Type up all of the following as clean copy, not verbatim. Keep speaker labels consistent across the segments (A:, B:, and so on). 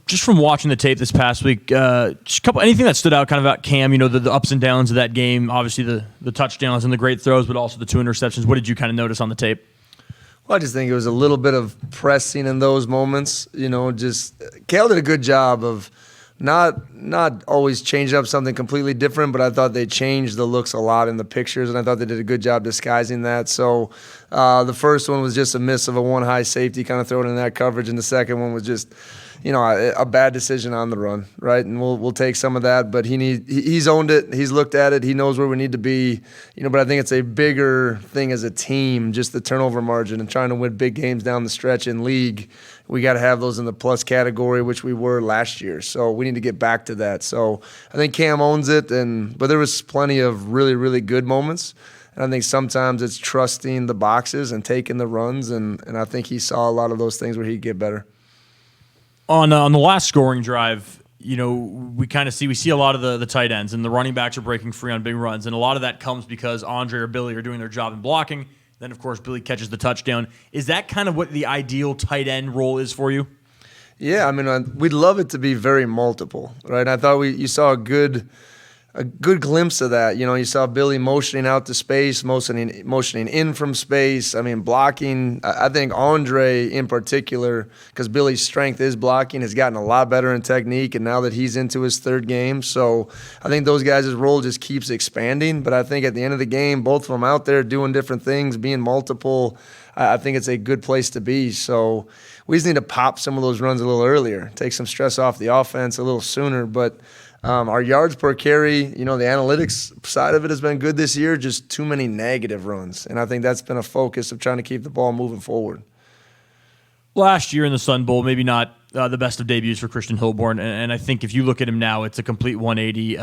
A: Just from watching the tape this past week, just anything that stood out kind of about Cam, the ups and downs of that game, obviously the touchdowns and the great throws, but also the 2 interceptions. What did you kind of notice on the tape?
B: Well, I just think it was a little bit of pressing in those moments. Just Kale did a good job of not always changing up something completely different, but I thought they changed the looks a lot in the pictures, and I thought they did a good job disguising that. So the first one was just a miss of a one high safety kind of thrown in that coverage, and the second one was just a bad decision on the run, right? And we'll take some of that, but he's owned it. He's looked at it. He knows where we need to be, but I think it's a bigger thing as a team, just the turnover margin and trying to win big games down the stretch in league. We got to have those in the plus category, which we were last year. So we need to get back to that. So I think Cam owns it, but there was plenty of really, really good moments. And I think sometimes it's trusting the boxes and taking the runs, and I think he saw a lot of those things where he'd get better.
A: On the last scoring drive, we see a lot of the tight ends, and the running backs are breaking free on big runs, and a lot of that comes because Andre or Billy are doing their job in blocking. Then, of course, Billy catches the touchdown. Is that kind of what the ideal tight end role is for you?
B: Yeah, we'd love it to be very multiple, right? I thought you saw a good glimpse of that. You saw Billy motioning out to space, motioning in from space. Blocking. I think Andre in particular, because Billy's strength is blocking, has gotten a lot better in technique, and now that he's into his third game. So I think those guys' role just keeps expanding. But I think at the end of the game, both of them out there doing different things, being multiple, I think it's a good place to be. So we just need to pop some of those runs a little earlier, take some stress off the offense a little sooner. But our yards per carry, the analytics side of it has been good this year, just too many negative runs. And I think that's been a focus of trying to keep the ball moving forward.
A: Last year in the Sun Bowl, maybe not the best of debuts for Christian Hilborn, and I think if you look at him now, it's a complete 180.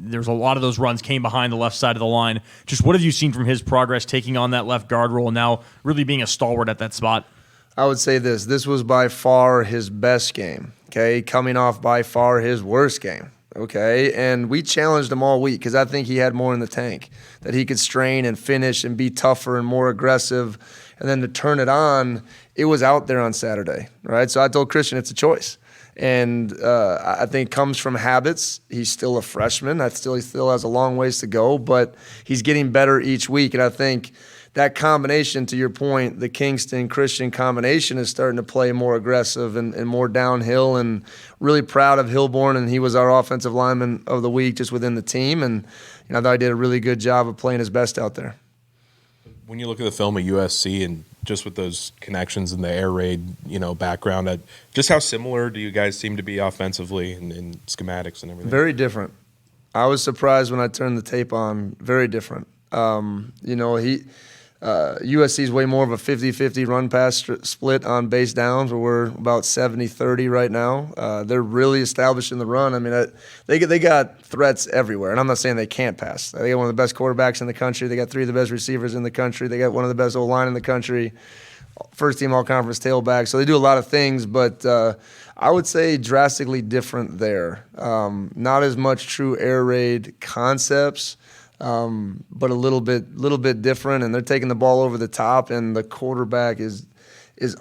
A: There's a lot of those runs came behind the left side of the line. Just what have you seen from his progress taking on that left guard role and now really being a stalwart at that spot?
B: I would say this was by far his best game, okay, coming off by far his worst game. Okay, and we challenged him all week because I think he had more in the tank, that he could strain and finish and be tougher and more aggressive. And then to turn it on, it was out there on Saturday, right? So I told Christian it's a choice. And I think it comes from habits. He's still a freshman. He still has a long ways to go, but he's getting better each week. And I think that combination, to your point, the Kingston-Christian combination is starting to play more aggressive and more downhill, and really proud of Hilborn, and he was our offensive lineman of the week just within the team, and I thought he did a really good job of playing his best out there.
C: When you look at the film at USC and just with those connections in the air raid, background, just how similar do you guys seem to be offensively in schematics and everything?
B: Very different. I was surprised when I turned the tape on. Very different. USC is way more of a 50-50 run-pass split on base downs, where we're about 70-30 right now. They're really establishing the run. They got threats everywhere, and I'm not saying they can't pass. They got one of the best quarterbacks in the country. They got 3 of the best receivers in the country. They got one of the best O-line in the country, first-team all-conference tailback. So they do a lot of things, but I would say drastically different there. Not as much true air raid concepts, but a little bit different, and they're taking the ball over the top, and the quarterback is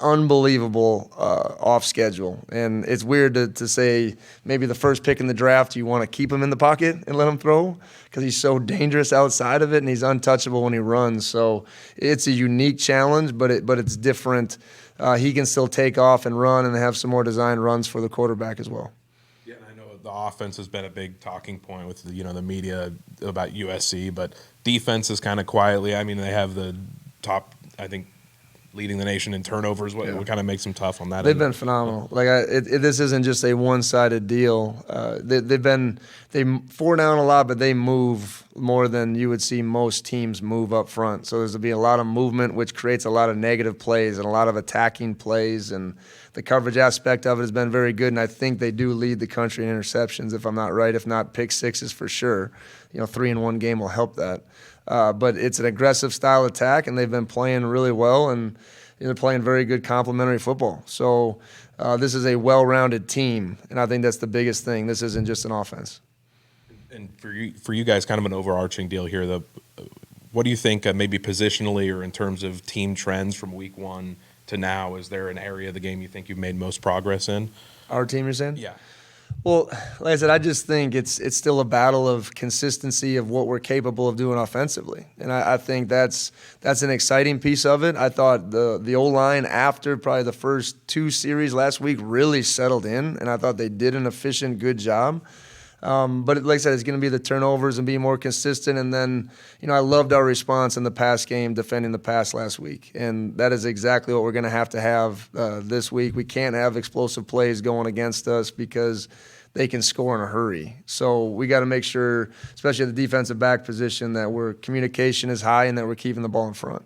B: unbelievable off schedule. And it's weird to say maybe the first pick in the draft you want to keep him in the pocket and let him throw because he's so dangerous outside of it, and he's untouchable when he runs. So it's a unique challenge, but it's different. He can still take off and run and have some more design runs for the quarterback as well.
C: The offense has been a big talking point with the media about USC, but defense is kind of quietly. They have the top, I think, leading the nation in turnovers. What kind of makes them tough on that?
B: They've been phenomenal. This isn't just a one-sided deal. They 4 down a lot, but they move more than you would see most teams move up front. So there's going to be a lot of movement, which creates a lot of negative plays and a lot of attacking plays, and the coverage aspect of it has been very good, and I think they do lead the country in interceptions, if I'm not right. If not, pick sixes for sure. 3 in one game will help that. But it's an aggressive style attack, and they've been playing really well, and they're playing very good complementary football. So this is a well-rounded team, and I think that's the biggest thing. This isn't just an offense.
C: And for you guys, kind of an overarching deal here. What do you think, maybe positionally or in terms of team trends from week 1 to now? Is there an area of the game you think you've made most progress in?
B: Our team, you're saying?
C: Yeah.
B: Well, like I said, I just think it's still a battle of consistency of what we're capable of doing offensively, and I think that's an exciting piece of it. I thought the O-line after probably the first 2 series last week really settled in, and I thought they did an efficient, good job. But like I said, it's going to be the turnovers and being more consistent. And then, I loved our response in the pass game, defending the pass last week. And that is exactly what we're going to have this week. We can't have explosive plays going against us because they can score in a hurry. So we got to make sure, especially at the defensive back position, that our communication is high and that we're keeping the ball in front.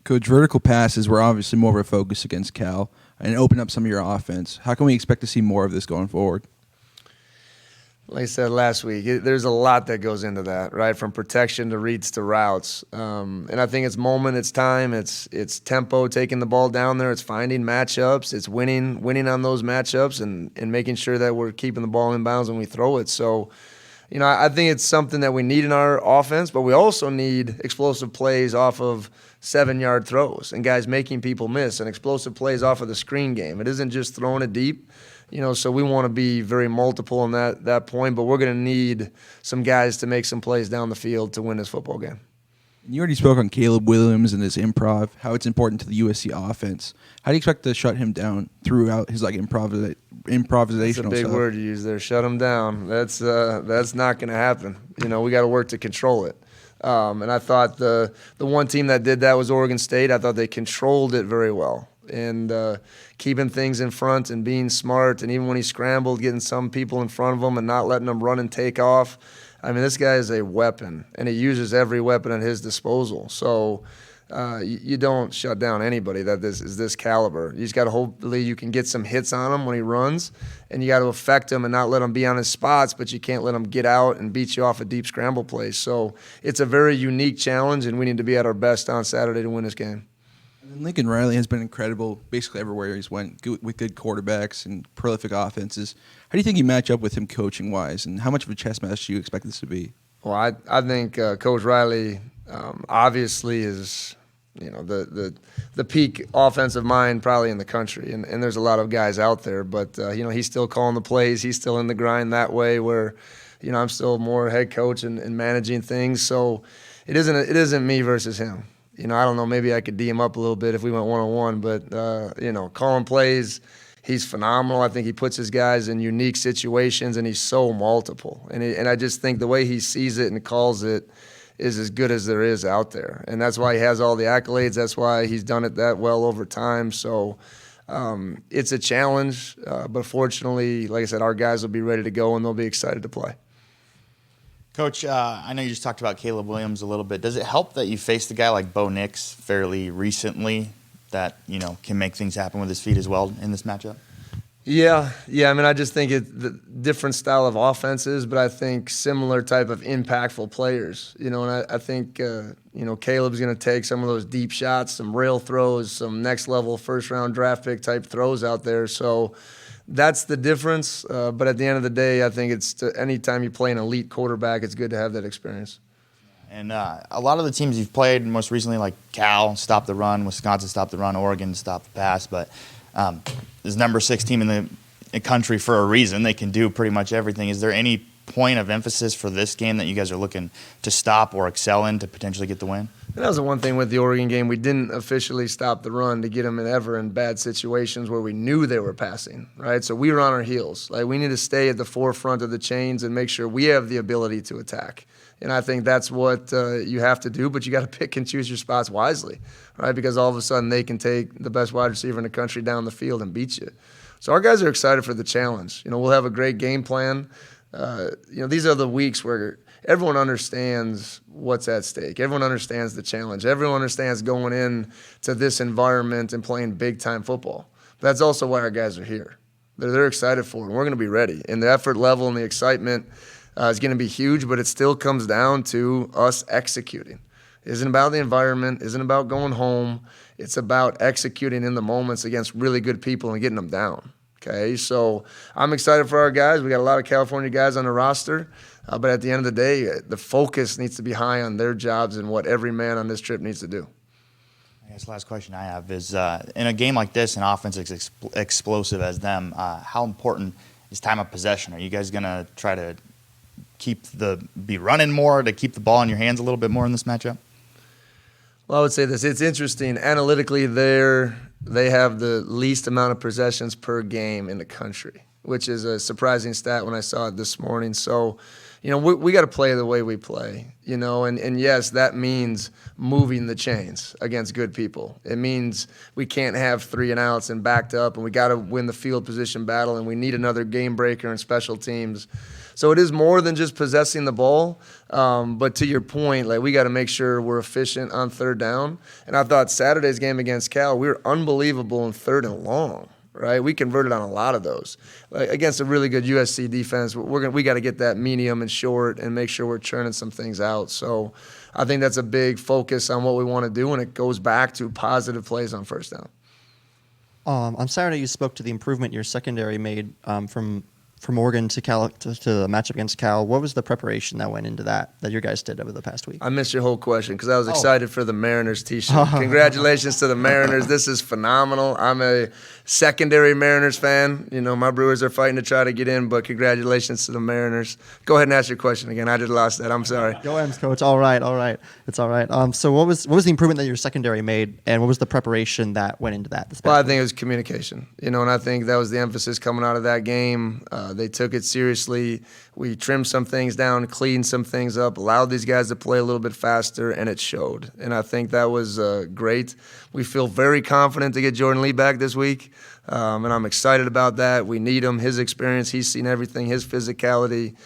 D: Coach, vertical passes were obviously more of a focus against Cal and open up some of your offense. How can we expect to see more of this going forward?
B: Like I said last week, there's a lot that goes into that, right? From protection to reads to routes. And I think it's moment, it's time, it's tempo, taking the ball down there, it's finding matchups, it's winning on those matchups and making sure that we're keeping the ball in bounds when we throw it. So, I think it's something that we need in our offense, but we also need explosive plays off of 7-yard throws and guys making people miss and explosive plays off of the screen game. It isn't just throwing it deep. So we want to be very multiple in that point, but we're going to need some guys to make some plays down the field to win this football game.
D: You already spoke on Caleb Williams and his improv, how it's important to the USC offense. How do you expect to shut him down throughout his improvisational
B: That's a big
D: stuff?
B: word you use there. Shut him down. That's not going to happen. We got to work to control it. And I thought the one team that did that was Oregon State. I thought they controlled it very well. And keeping things in front and being smart, and even when he scrambled, getting some people in front of him and not letting them run and take off. I mean, this guy is a weapon, and he uses every weapon at his disposal. So you don't shut down anybody that is this caliber. You just got to hopefully you can get some hits on him when he runs, and you got to affect him and not let him be on his spots, but you can't let him get out and beat you off a deep scramble play. So it's a very unique challenge, and we need to be at our best on Saturday to win this game.
D: And Lincoln Riley has been incredible basically everywhere he's went with good quarterbacks and prolific offenses. How do you think you match up with him coaching-wise, and how much of a chess match do you expect this to be?
B: Well, I think Coach Riley obviously is the peak offensive mind probably in the country, and there's a lot of guys out there, but he's still calling the plays, he's still in the grind that way where I'm still more head coach and managing things, so it isn't me versus him. I don't know, maybe I could D him up a little bit if we went one-on-one, but, calling plays, he's phenomenal. I think he puts his guys in unique situations, and he's so multiple. And I just think the way he sees it and calls it is as good as there is out there. And that's why he has all the accolades. That's why he's done it that well over time. So it's a challenge, but fortunately, like I said, our guys will be ready to go, and they'll be excited to play.
E: Coach, I know you just talked about Caleb Williams a little bit. Does it help that you faced a guy like Bo Nix fairly recently that, can make things happen with his feet as well in this matchup?
B: Yeah. I mean, I just think it's the different style of offenses, but I think similar type of impactful players. And I think, Caleb's going to take some of those deep shots, some rail throws, some next-level first-round draft pick type throws out there. So that's the difference. But at the end of the day, I think anytime you play an elite quarterback, it's good to have that experience.
E: And a lot of the teams you've played most recently, like Cal, stopped the run, Wisconsin stopped the run, Oregon stopped the pass. But this number 6 team in the country for a reason. They can do pretty much everything. Is there any point of emphasis for this game that you guys are looking to stop or excel in to potentially get the win?
B: And that was the one thing with the Oregon game. We didn't officially stop the run to get them in bad situations where we knew they were passing, right? So we were on our heels. We need to stay at the forefront of the chains and make sure we have the ability to attack. And I think that's what you have to do, but you got to pick and choose your spots wisely, right? Because all of a sudden they can take the best wide receiver in the country down the field and beat you. So our guys are excited for the challenge. We'll have a great game plan. These are the weeks where everyone understands what's at stake. Everyone understands the challenge. Everyone understands going in to this environment and playing big-time football. But that's also why our guys are here. They're excited for it, and we're going to be ready. And the effort level and the excitement is going to be huge, but it still comes down to us executing. It isn't about the environment. It isn't about going home. It's about executing in the moments against really good people and getting them down. Okay, so I'm excited for our guys. We got a lot of California guys on the roster, but at the end of the day, the focus needs to be high on their jobs and what every man on this trip needs to do.
E: I guess last question I have is, in a game like this, an offense as explosive as them, how important is time of possession? Are you guys going to try to be running more to keep the ball in your hands a little bit more in this matchup?
B: Well, I would say this. It's interesting. Analytically, they have the least amount of possessions per game in the country, which is a surprising stat when I saw it this morning. So, we got to play the way we play, and yes, that means moving the chains against good people. It means we can't have 3 and outs and backed up, and we got to win the field position battle, and we need another game breaker in special teams. So it is more than just possessing the ball. But to your point, we got to make sure we're efficient on third down. And I thought Saturday's game against Cal, we were unbelievable in third and long, right? We converted on a lot of those. Against a really good USC defense, we got to get that medium and short and make sure we're churning some things out. So I think that's a big focus on what we want to do, and it goes back to positive plays on first down.
F: On Saturday, you spoke to the improvement your secondary made from Oregon to Cal to the matchup against Cal. What was the preparation that went into that your guys did over the past week?
B: I missed your whole question because I was excited for the Mariners t-shirt. Congratulations to the Mariners. This is phenomenal. I'm a secondary Mariners fan. My Brewers are fighting to try to get in, but congratulations to the Mariners. Go ahead and ask your question again. I just lost that. I'm sorry.
F: Go M's, Coach. All right. It's all right. So what was the improvement that your secondary made, and what was the preparation that went into that?
B: Well, I think it was communication. And I think that was the emphasis coming out of that game. They took it seriously. We trimmed some things down, cleaned some things up, allowed these guys to play a little bit faster, and it showed. And I think that was great. We feel very confident to get Jordan Lee back this week, and I'm excited about that. We need him, his experience. He's seen everything, his physicality.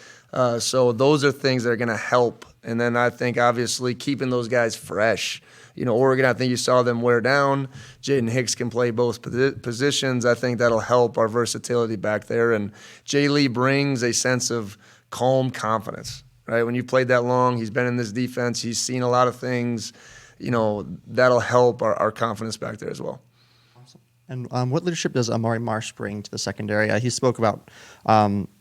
B: So those are things that are going to help. And then I think, obviously, keeping those guys fresh. Oregon, I think you saw them wear down. Jaden Hicks can play both positions. I think that'll help our versatility back there. And Jay Lee brings a sense of calm confidence, right? When you played that long, he's been in this defense. He's seen a lot of things. That'll help our confidence back there as well.
F: And what leadership does Amari Marsh bring to the secondary? He spoke about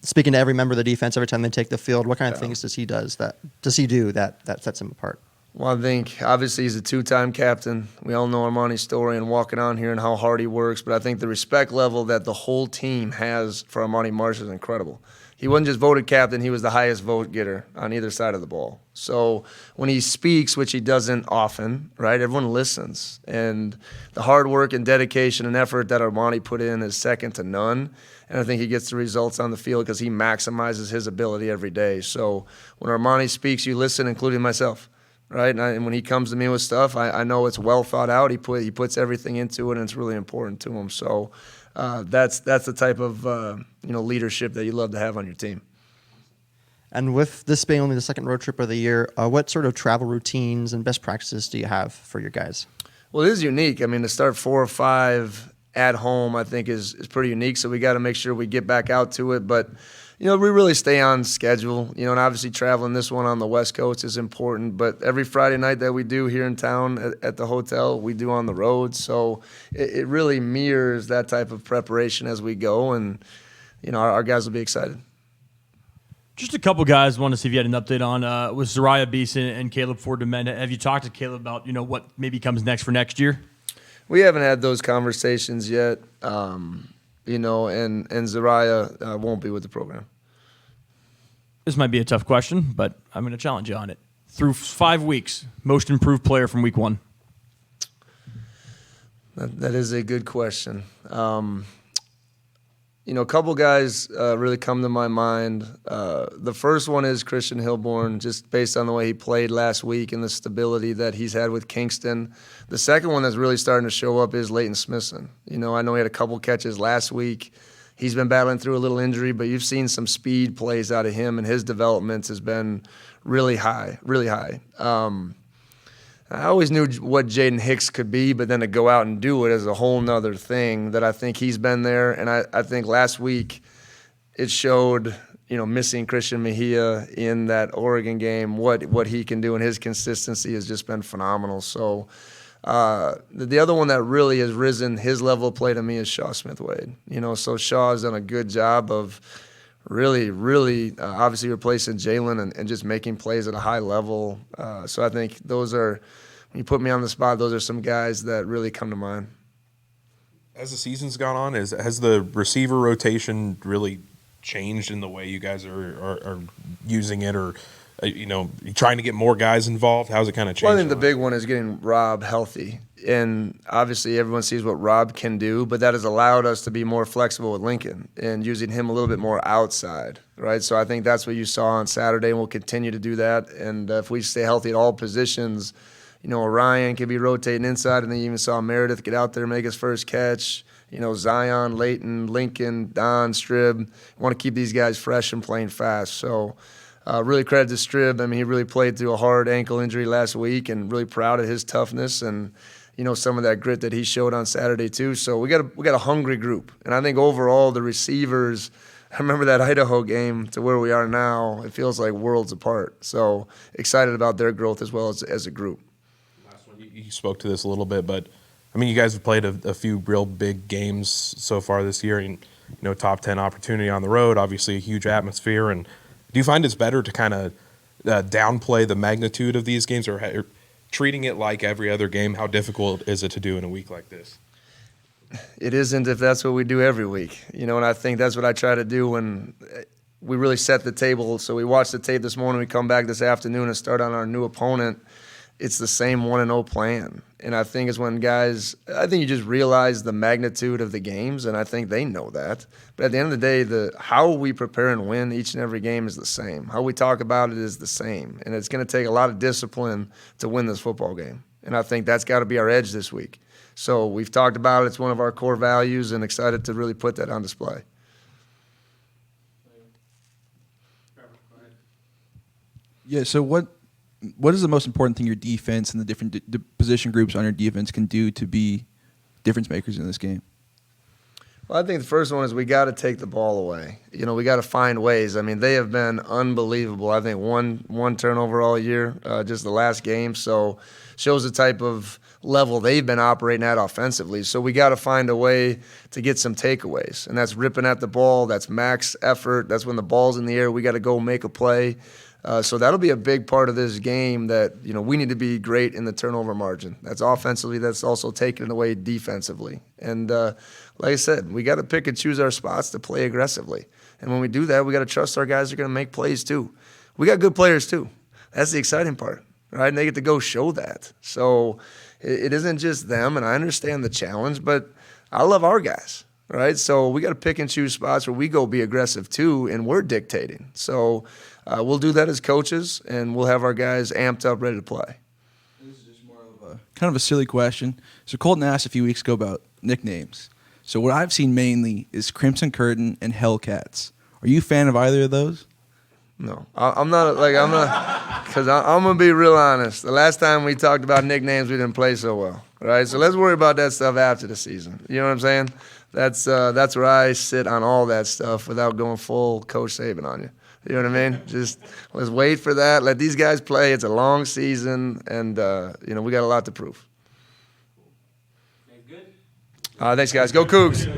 F: speaking to every member of the defense every time they take the field. What kind of things does he do that sets him apart?
B: Well, I think obviously he's a 2-time captain. We all know Armani's story and walking on here and how hard he works. But I think the respect level that the whole team has for Amari Marsh is incredible. He wasn't just voted captain, he was the highest vote getter on either side of the ball. So when he speaks, which he doesn't often, right, everyone listens. And the hard work and dedication and effort that Armani put in is second to none. And I think he gets the results on the field because he maximizes his ability every day. So when Armani speaks, you listen, including myself. Right, and when he comes to me with stuff, I know it's well thought out. He puts everything into it, and it's really important to him. So that's the type of leadership that you love to have on your team.
F: And with this being only the second road trip of the year, what sort of travel routines and best practices do you have for your guys?
B: Well, it is unique. I mean, to start 4 or 5 at home, I think is pretty unique. So we got to make sure we get back out to it, but. We really stay on schedule, and obviously traveling this one on the West Coast is important, but every Friday night that we do here in town at the hotel, we do on the road. So it really mirrors that type of preparation as we go, and, our guys will be excited.
A: Just a couple guys want to see if you had an update on with Zariah Beeson and Caleb Ford-Dement. Have you talked to Caleb about, what maybe comes next for next year?
B: We haven't had those conversations yet. And Zariah won't be with the program.
A: This might be a tough question, but I'm going to challenge you on it. Through 5 weeks, most improved player from week 1.
B: That is a good question. A couple guys really come to my mind. The first one is Christian Hilborn, just based on the way he played last week and the stability that he's had with Kingston. The second one that's really starting to show up is Leighton Smithson. I know he had a couple catches last week. He's been battling through a little injury, but you've seen some speed plays out of him, and his development has been really high, really high. I always knew what Jaden Hicks could be, but then to go out and do it is a whole nother thing that I think he's been there. And I think last week it showed, missing Christian Mejia in that Oregon game, what he can do, and his consistency has just been phenomenal. So the other one that really has risen his level of play to me is Shaw Smith-Wade. So Shaw has done a good job of really, really obviously replacing Jalen and just making plays at a high level. So I think those are when you put me on the spot, those are some guys that really come to mind.
C: As the season's gone on, has the receiver rotation really changed in the way you guys are using it, or trying to get more guys involved? How's it kind of changed?
B: Well, I think the big one is getting Rob healthy, and obviously everyone sees what Rob can do, but that has allowed us to be more flexible with Lincoln and using him a little bit more outside, right? So I think that's what you saw on Saturday, and we'll continue to do that. And if we stay healthy at all positions, Orion can be rotating inside, and then you even saw Meredith get out there and make his first catch. Zion, Leighton, Lincoln, Don, Strib. Want to keep these guys fresh and playing fast. So really credit to Strib. I mean, he really played through a hard ankle injury last week, and really proud of his toughness and some of that grit that he showed on Saturday too. So we got a hungry group, and I think overall the receivers. I remember that Idaho game to where we are now. It feels like worlds apart. So excited about their growth as well as a group.
C: You spoke to this a little bit, but I mean, you guys have played a few real big games so far this year, and top 10 opportunity on the road, obviously a huge atmosphere. And do you find it's better to kind of downplay the magnitude of these games, or treating it like every other game? How difficult is it to do in a week like this?
B: It isn't if that's what we do every week, and I think that's what I try to do when we really set the table. So we watched the tape this morning, we come back this afternoon and start on our new opponent. It's the same 1-0 plan. And I think it's when guys, I think you just realize the magnitude of the games, and I think they know that. But at the end of the day, how we prepare and win each and every game is the same. How we talk about it is the same. And it's going to take a lot of discipline to win this football game. And I think that's got to be our edge this week. So we've talked about it. It's one of our core values, and excited to really put that on display.
D: Yeah, so what is the most important thing your defense and the different position groups on your defense can do to be difference makers in this game?
B: Well, I think the first one is we got to take the ball away. We got to find ways. I mean, they have been unbelievable. I think one turnover all year, just the last game. So shows the type of level they've been operating at offensively. So we got to find a way to get some takeaways, and that's ripping at the ball. That's max effort. That's when the ball's in the air. We got to go make a play. So that'll be a big part of this game that, we need to be great in the turnover margin. That's offensively. That's also taking it away defensively. And like I said, we got to pick and choose our spots to play aggressively. And when we do that, we got to trust our guys are going to make plays too. We got good players too. That's the exciting part, right? And they get to go show that. So it isn't just them, and I understand the challenge, but I love our guys. Right, so we got to pick and choose spots where we go be aggressive too, and we're dictating. So we'll do that as coaches, and we'll have our guys amped up, ready to play.
D: This is just more of kind of a silly question. So Colton asked a few weeks ago about nicknames. So what I've seen mainly is Crimson Curtain and Hellcats. Are you a fan of either of those?
B: No, I'm not. Because I'm gonna be real honest. The last time we talked about nicknames, we didn't play so well. Right, so let's worry about that stuff after the season. You know what I'm saying? That's where I sit on all that stuff without going full Coach Saban on you. You know what I mean? Just let's wait for that. Let these guys play. It's a long season, and we got a lot to prove. Thanks, guys. Go Cougs.